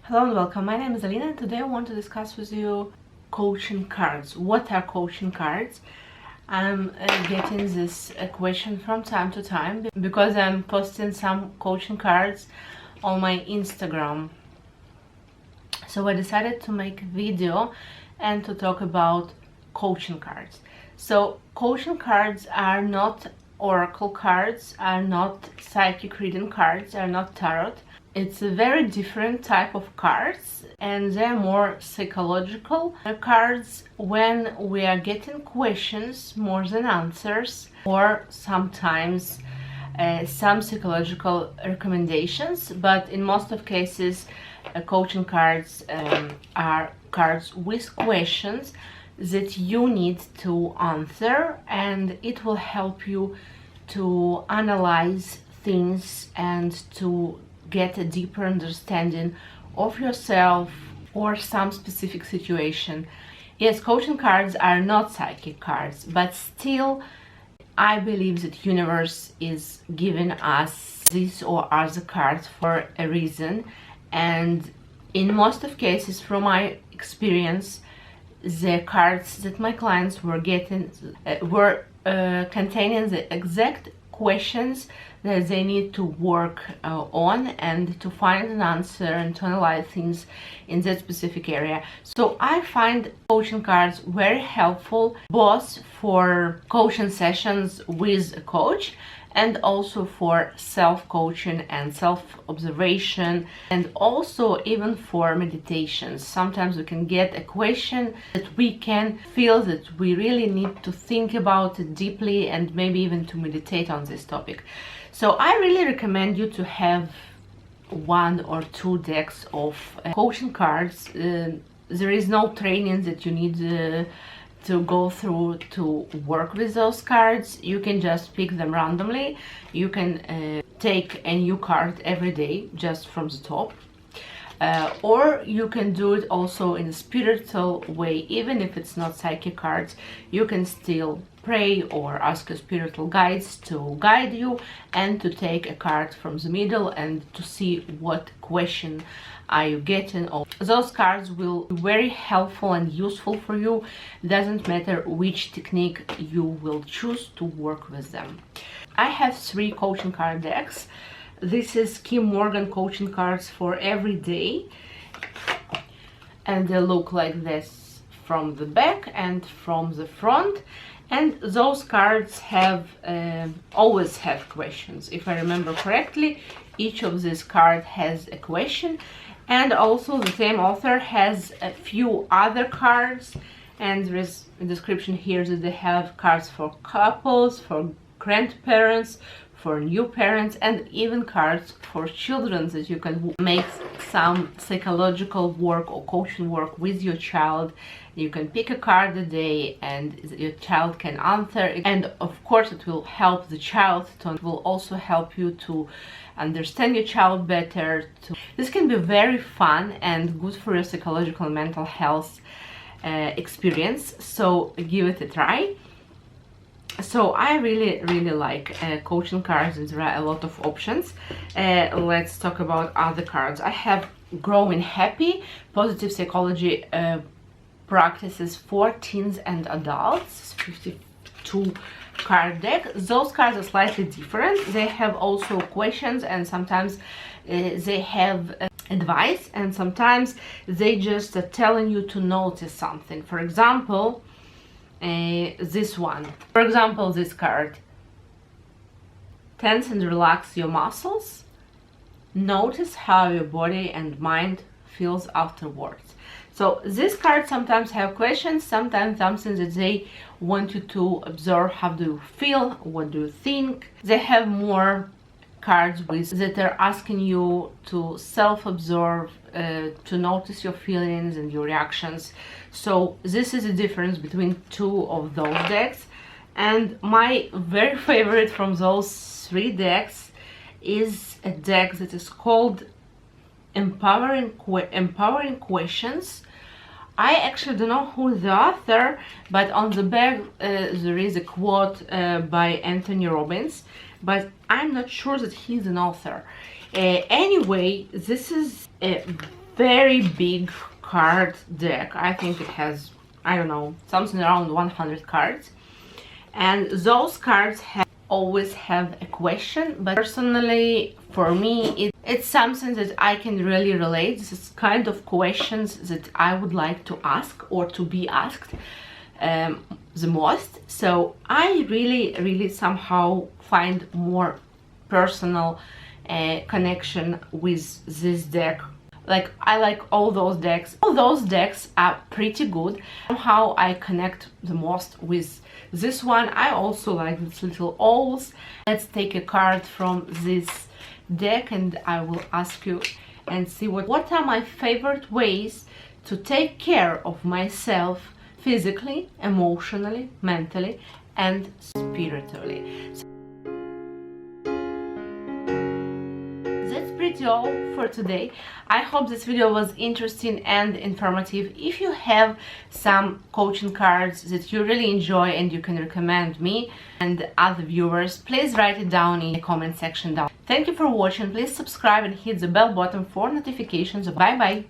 Hello and welcome. My name is Alina and today I want to discuss with you coaching cards. What are coaching cards? I'm getting this question from time to time because I'm posting some coaching cards on my Instagram. So I decided to make a video and to talk about coaching cards. So coaching cards are not oracle cards, are not psychic reading cards, are not tarot. It's a very different type of cards and they're more psychological cards when we are getting questions more than answers, or sometimes some psychological recommendations, but in most of cases coaching cards are cards with questions that you need to answer, and it will help you to analyze things and to get a deeper understanding of yourself or some specific situation. Yes, coaching cards are not psychic cards, but still I believe that universe is giving us this or other cards for a reason, and in most of cases from my experience the cards that my clients were getting were containing the exact questions that they need to work on and to find an answer and to analyze things in that specific area. So I find coaching cards very helpful both for coaching sessions with a coach and also for self-coaching and self-observation, and also even for meditations. Sometimes we can get a question that we can feel that we really need to think about it deeply and maybe even to meditate on this topic. So I really recommend you to have 1 or 2 decks of coaching cards. There is no training that you need to go through to work with those cards. You can just pick them randomly. You can take a new card every day just from the top, or you can do it also in a spiritual way. Even if it's not psychic cards, you can still pray or ask your spiritual guides to guide you and to take a card from the middle and to see what question are you getting. Those cards will be very helpful and useful for you. Doesn't matter which technique you will choose to work with them. I have 3 coaching card decks. This is Kim Morgan coaching cards for every day, and they look like this from the back and from the front. And those cards have always have questions. If I remember correctly, each of these cards has a question, and also the same author has a few other cards, and there is a description here that they have cards for couples, for grandparents, for new parents, and even cards for children that you can make some psychological work or coaching work with your child. You can pick a card a day and your child can answer, and of course it will help the child. It will also help you to understand your child better. This can be very fun and good for your psychological and mental health experience, so give it a try. So I really like coaching cards, and there are a lot of options. Let's talk about other cards. I have Growing Happy, Positive Psychology Practices for Teens and Adults, 52 card deck. Those cards are slightly different. They have also questions, and sometimes they have advice, and sometimes they just are telling you to notice something. For example, this one. For example, this card. Tense and relax your muscles. Notice how your body and mind feels afterwards. So this card sometimes have questions, sometimes something that they want you to observe. How do you feel? What do you think? They have more cards with that are asking you to self-observe, to notice your feelings and your reactions. So this is the difference between 2 of those decks, and my very favorite from those 3 decks is a deck that is called Empowering Questions. I actually don't know who is the author, but on the back there is a quote by Anthony Robbins, but I'm not sure that he's an author. Anyway, this is a very big card deck. I think it has, I don't know, something around 100 cards, and those cards always have a question, but personally for me it's something that I can really relate. This is kind of questions that I would like to ask or to be asked the most. So I really somehow find more personal connection with this deck. Like, I like all those decks. All those decks are pretty good. Somehow I connect the most with this one. I also like these little owls. Let's take a card from this deck and I will ask you and see what are my favorite ways to take care of myself physically, emotionally, mentally, and spiritually. So that's pretty all for today. I hope this video was interesting and informative. If you have some coaching cards that you really enjoy and you can recommend me and other viewers, please write it down in the comment section down. Thank you for watching. Please subscribe and hit the bell button for notifications. Bye bye.